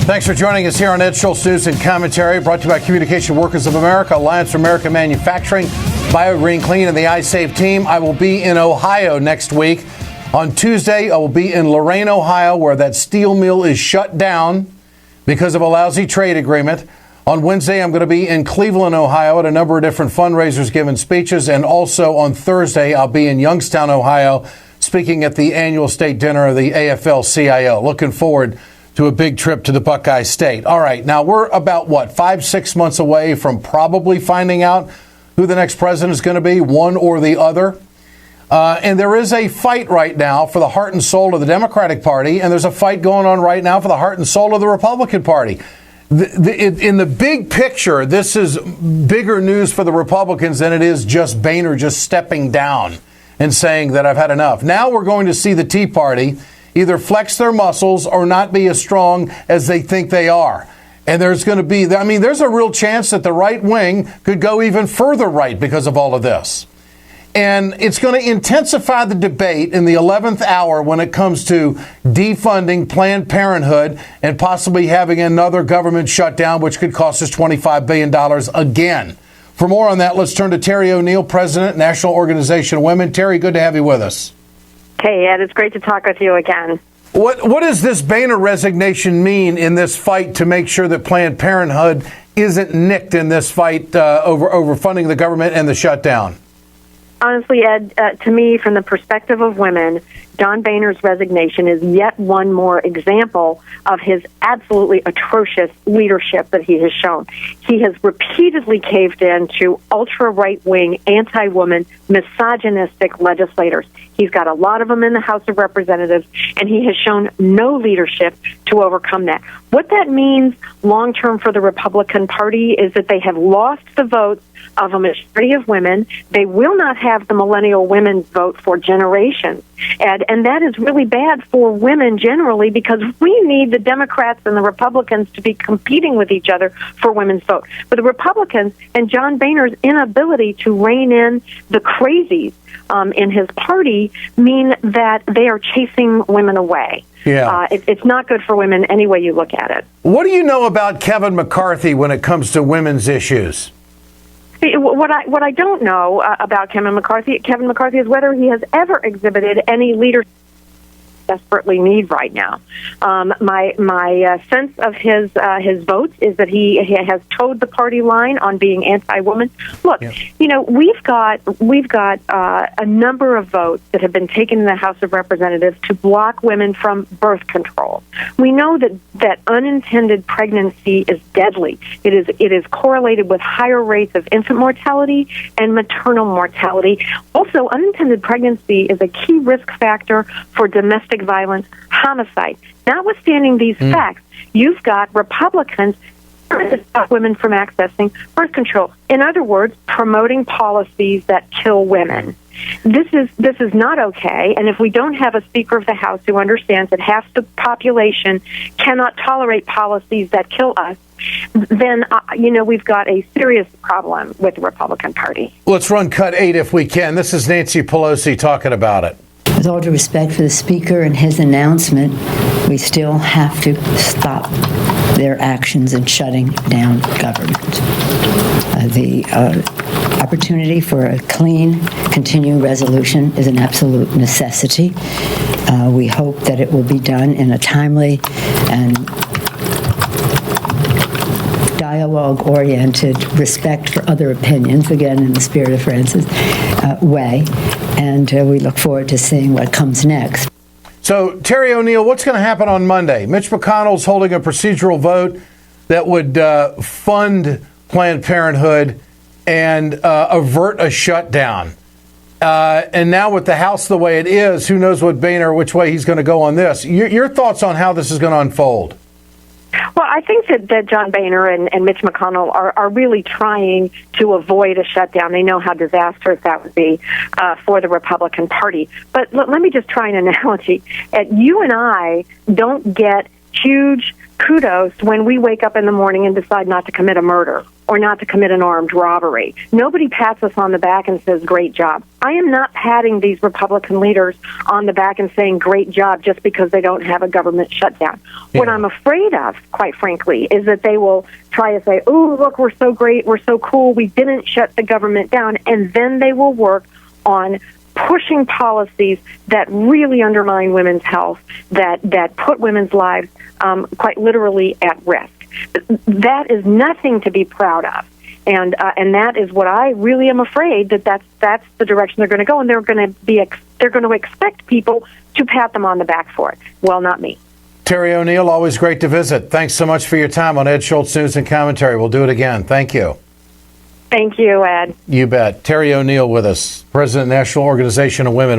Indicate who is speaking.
Speaker 1: Thanks for joining us here on Ed Schultz News and Commentary, brought to you by Communication Workers of America, Alliance for American Manufacturing, BioGreen Clean, and the iSafe team. I will be in Ohio next week. On Tuesday, I will be in Lorain, Ohio, where that steel mill is shut down because of a lousy trade agreement. On Wednesday, I'm going to be in Cleveland, Ohio, at a number of different fundraisers giving speeches. And also on Thursday, I'll be in Youngstown, Ohio, speaking at the annual state dinner of the AFL-CIO. Looking forward to a big trip to the Buckeye State. All right, now we're about, 5-6 months away from probably finding out who the next president is going to be, one or the other. And there is a fight right now for the heart and soul of the Democratic Party, and there's a fight going on right now for the heart and soul of the Republican Party. In the big picture, this is bigger news for the Republicans than it is just Boehner just stepping down and saying that I've had enough. Now we're going to see the Tea Party either flex their muscles or not be as strong as they think they are. And there's going to be, there's a real chance that the right wing could go even further right because of all of this. And it's going to intensify the debate in the 11th hour when it comes to defunding Planned Parenthood and possibly having another government shutdown, which could cost us $25 billion again. For more on that, let's turn to Terry O'Neill, President, National Organization of Women. Terry, good to have you with us.
Speaker 2: Hey, Ed, it's great to talk with you again.
Speaker 1: What does this Boehner resignation mean in this fight to make sure that Planned Parenthood isn't nicked in this fight over funding the government and the shutdown?
Speaker 2: Honestly, Ed, to me, from the perspective of women, John Boehner's resignation is yet one more example of his absolutely atrocious leadership that he has shown. He has repeatedly caved in to ultra-right-wing, anti-woman, misogynistic legislators. He's got a lot of them in the House of Representatives, and he has shown no leadership to overcome that. What that means long-term for the Republican Party is that they have lost the votes of a majority of women. They will not have the millennial women's vote for generations. And that is really bad for women generally, because we need the Democrats and the Republicans to be competing with each other for women's vote. But the Republicans and John Boehner's inability to rein in the crazies in his party mean that they are chasing women away.
Speaker 1: Yeah.
Speaker 2: It's not good for women any way you look at it.
Speaker 1: What do you know about Kevin McCarthy when it comes to women's issues?
Speaker 2: What I don't know about Kevin McCarthy is whether he has ever exhibited any leadership desperately need right now. My sense of his votes is that he has towed the party line on being anti-woman. Look, yeah. We've got a number of votes that have been taken in the House of Representatives to block women from birth control. We know that unintended pregnancy is deadly. It is correlated with higher rates of infant mortality and maternal mortality. Also, unintended pregnancy is a key risk factor for domestic violence, homicide. Notwithstanding these facts, you've got Republicans trying to stop women from accessing birth control. In other words, promoting policies that kill women. This is not okay, and if we don't have a Speaker of the House who understands that half the population cannot tolerate policies that kill us, then, we've got a serious problem with the Republican Party.
Speaker 1: Let's run cut 8 if we can. This is Nancy Pelosi talking about it.
Speaker 3: With all due respect for the Speaker and his announcement, we still have to stop their actions in shutting down government. The opportunity for a clean, continuing resolution is an absolute necessity. We hope that it will be done in a timely and dialogue-oriented, respect for other opinions, again, in the spirit of Francis, way. And we look forward to seeing what comes next.
Speaker 1: So, Terry O'Neill, what's going to happen on Monday? Mitch McConnell's holding a procedural vote that would fund Planned Parenthood and avert a shutdown. And now with the House the way it is, who knows which way he's going to go on this. Your thoughts on how this is going to unfold?
Speaker 2: Well, I think that John Boehner and Mitch McConnell are really trying to avoid a shutdown. They know how disastrous that would be for the Republican Party. But let me just try an analogy. You and I don't get huge kudos when we wake up in the morning and decide not to commit a murder or not to commit an armed robbery. Nobody pats us on the back and says, great job. I am not patting these Republican leaders on the back and saying, great job, just because they don't have a government shutdown. Yeah. What I'm afraid of, quite frankly, is that they will try to say, oh, look, we're so great, we're so cool, we didn't shut the government down, and then they will work on pushing policies that really undermine women's health, that put women's lives quite literally at risk. That is nothing to be proud of, and that is what I really am afraid that's the direction they're going to go, and they're going to expect people to pat them on the back for it. Well, not me.
Speaker 1: Terry O'Neill, always great to visit. Thanks so much for your time on Ed Schultz News and Commentary. We'll do it again. Thank you.
Speaker 2: Thank you, Ed.
Speaker 1: You bet. Terry O'Neill with us, President of the National Organization of Women.